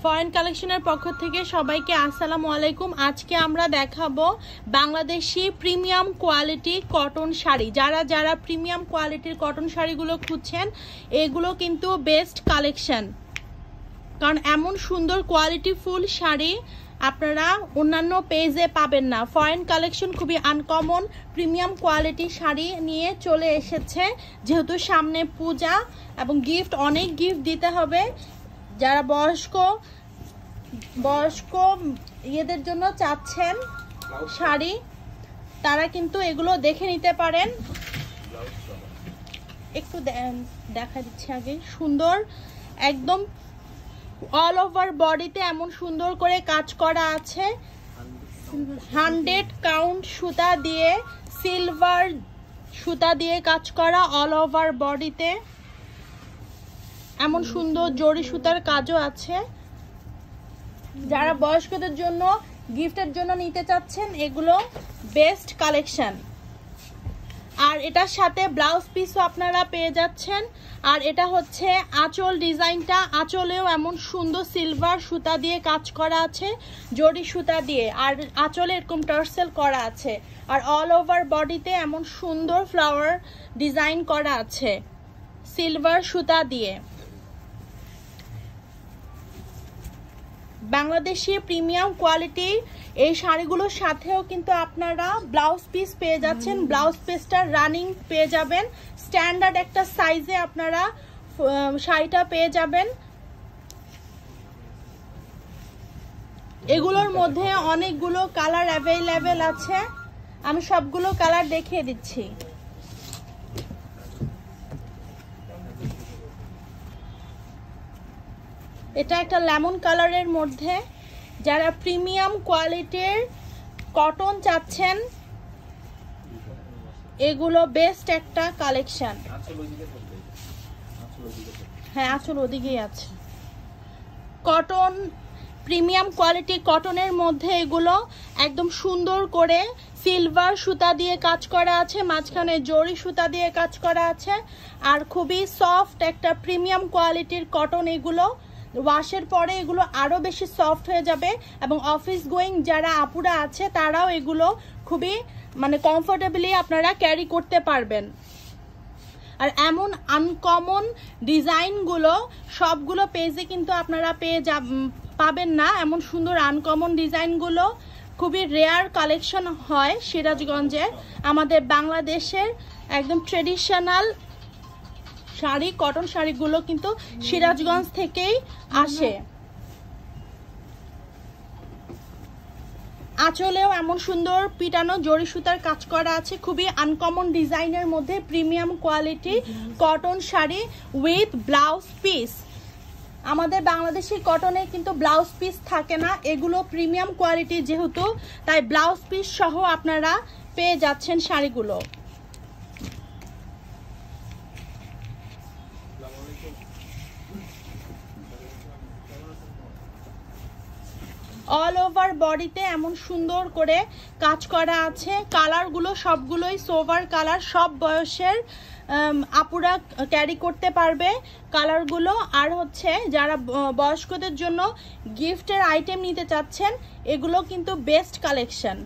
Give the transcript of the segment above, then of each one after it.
Foreign কালেকশনের পক্ষ থেকে সবাইকে আসসালামু আলাইকুম। আজকে আমরা দেখাবো Bangladeshi premium quality cotton sari. যারা প্রিমিয়াম কোয়ালিটির কটন শাড়িগুলো খুঁজছেন, এগুলো কিন্তু বেস্ট কালেকশন, কারণ এমন সুন্দর কোয়ালিটি ফুল শাড়ি আপনারা অন্যান্য পেজে পাবেন না। ফরেন কালেকশন খুবই আনকমন প্রিমিয়াম কোয়ালিটি শাড়ি নিয়ে চলে এসেছে, যেহেতু সামনে পূজা এবং গিফট, অনেক গিফট দিতে হবে। যারা বয়স্ক ইয়েদের জন্য চাচ্ছেন শাড়ি, তারা কিন্তু এগুলো দেখে নিতে পারেন। একটু দেখা দিচ্ছে আগে, সুন্দর একদম অল ওভার বডিতে এমন সুন্দর করে কাজ করা আছে। 100 কাউন্ট সুতা দিয়ে, সিলভার সুতা দিয়ে কাজ করা অল ওভার বডিতে। এমন সুন্দর জরি সুতার কাজও আছে। যারা বয়স্কদের জন্য গিফটের জন্য নিতে চাচ্ছেন, এগুলো বেস্ট কালেকশন। আর এটার সাথে ব্লাউজ পিসও আপনারা পেয়ে যাচ্ছেন। আর এটা হচ্ছে আঁচল ডিজাইনটা, আঁচলেও এমন সুন্দর সিলভার সুতা দিয়ে কাজ করা আছে, জরি সুতা দিয়ে, আর আঁচলে এরকম টার্সেল করা আছে। আর অল ওভার বডিতে এমন সুন্দর ফ্লাওয়ার ডিজাইন করা আছে সিলভার সুতা দিয়ে। বাংলাদেশি প্রিমিয়াম কোয়ালিটি এই শাড়িগুলোর সাথেও কিন্তু আপনারা ব্লাউজ পিস পেয়ে যাচ্ছেন। ব্লাউজ পিসটা রানিং পেয়ে যাবেন, স্ট্যান্ডার্ড একটা সাইজে আপনারা শাড়িটা পেয়ে যাবেন। এগুলোর মধ্যে অনেকগুলো কালার অ্যাভেলেবেল আছে, আমি সবগুলো কালার দেখিয়ে দিচ্ছি। এটা একটা লেমন কালারের মধ্যে, যারা প্রিমিয়াম কোয়ালিটির কটন চাচ্ছেন, এগুলো বেস্ট একটা কালেকশন। হ্যাঁ, আঁচল ওদিকেই আছে। কটন প্রিমিয়াম কোয়ালিটি কটনের মধ্যে এগুলো একদম সুন্দর করে সিলভার সুতা দিয়ে কাজ করা আছে, মাঝখানে জরি সুতা দিয়ে কাজ করা আছে। আর খুবই সফট একটা প্রিমিয়াম কোয়ালিটির কটন। এগুলো ওয়াশের পরে এগুলো আরো বেশি সফট হয়ে যাবে, এবং অফিস গোয়িং যারা আপুরা আছে তারাও এগুলো খুবই কমফোর্টেবলি আপনারা ক্যারি করতে পারবেন। আর এমন আনকমন ডিজাইনগুলো সবগুলো পেজে কিন্তু আপনারা পাবেন না। এমন সুন্দর আনকমন ডিজাইনগুলো খুবই রেয়ার কালেকশন হয় সিরাজগঞ্জে। আমাদের বাংলাদেশের একদম ট্রেডিশনাল শাড়ি, কটন শাড়িগুলো কিন্তু সিরাজগঞ্জ থেকেই আসে। আঁচলেও এমন সুন্দর পিটানো জরি সুতার কাজ করা আছে, খুবই আনকমন ডিজাইনের মধ্যে premium quality cotton sari with blouse piece. আমাদের বাংলাদেশি কটনে কিন্তু ব্লাউজ পিস থাকে না, এগুলো প্রিমিয়াম কোয়ালিটি যেহেতু, তাই ব্লাউজ পিস সহ আপনারা পেয়ে যাচ্ছেন শাড়িগুলো। অল ওভার বডিতে এমন সুন্দর করে কাজ করা আছে। কালারগুলো সবগুলোই সোভার কালার, সব বয়সের আপুরা ক্যারি করতে পারবে কালারগুলো। আর হচ্ছে যারা বয়স্কদের জন্য গিফটের আইটেম নিতে চাচ্ছেন, এগুলো কিন্তু বেস্ট কালেকশন।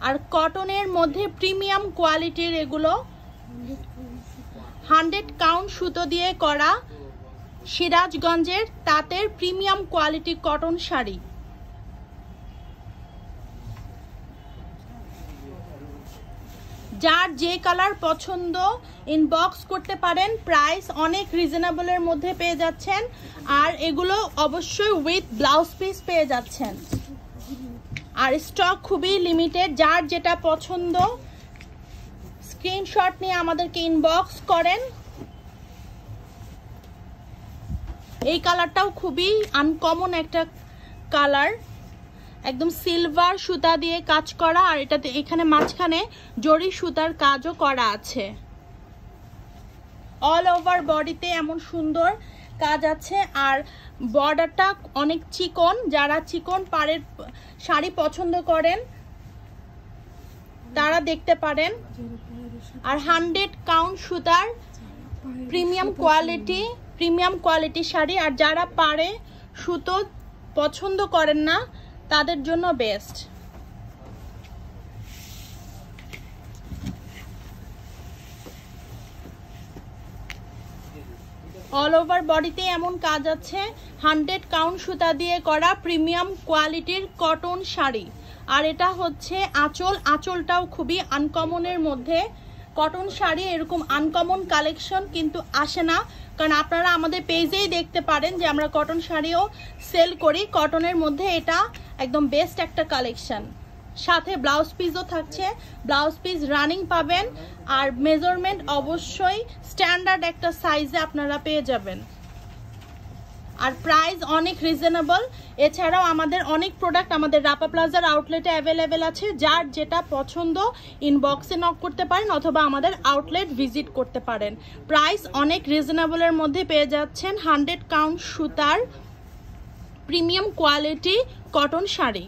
আর কটনের মধ্যে প্রিমিয়াম কোয়ালিটির এগুলো 100 কাউন্ট সুতো দিয়ে করা সিরাজগঞ্জের তাঁতের প্রিমিয়াম কোয়ালিটি কটন শাড়ি। যার যে কালার পছন্দ ইনবক্স করতে পারেন, প্রাইস অনেক রিজনেবলের মধ্যে পেয়ে যাচ্ছেন। আর এগুলো অবশ্যই উইথ ব্লাউজ পিস পেয়ে যাচ্ছেন। আর স্টক খুবই লিমিটেড, যার যেটা পছন্দ স্ক্রিনশট নিয়ে আমাদেরকে ইনবক্স করেন। এই কালারটাও খুবই আনকমন একটা কালার, একদম সিলভার সুতা দিয়ে কাজ করা, আর এটাতে এখানে মাঝখানে জরি সুতার কাজও করা আছে। অল ওভার বডিতে এমন সুন্দর কাজ আছে। আর বর্ডারটা অনেক চিকন, যারা চিকন পাড়ের শাড়ি পছন্দ করেন তারা দেখতে পারেন। আর 100 কাউন্ট সুতার প্রিমিয়াম কোয়ালিটি শাড়ি। আর যারা পারে সুতো পছন্দ করেন না তাদের জন্য বেস্ট। অল ওভার বডিতে এমন কাজ আছে, 100 কাউন্ট সুতা দিয়ে করা প্রিমিয়াম কোয়ালিটির কটন শাড়ি। আর এটা হচ্ছে আঁচল, আঁচলটাও খুবই আনকমনের মধ্যে। কটন শাড়ি এরকম আনকমন কালেকশন কিন্তু আসে না, কারণ আপনারা আমাদের পেজেই দেখতে পারেন যে আমরা কটন শাড়িও সেল করি। কটনের মধ্যে এটা একদম বেস্ট একটা কালেকশন। সাথে ব্লাউজ পিসও থাকছে, ব্লাউজ পিস রানিং পাবেন। আর মেজারমেন্ট অবশ্যই স্ট্যান্ডার্ড একটা সাইজে আপনারা পেয়ে যাবেন। আর প্রাইস অনেক রিজনেবল। এছাড়াও আমাদের অনেক প্রোডাক্ট আমাদের রাপা প্লাজার আউটলেটে অ্যাভেলেবেল আছে। যার যেটা পছন্দ ইনবক্সে নক করতে পারেন অথবা আমাদের আউটলেট ভিজিট করতে পারেন। প্রাইস অনেক রিজনেবলের মধ্যে পেয়ে যাচ্ছেন 100 কাউন্ট সুতার প্রিমিয়াম কোয়ালিটি কটন শাড়ি।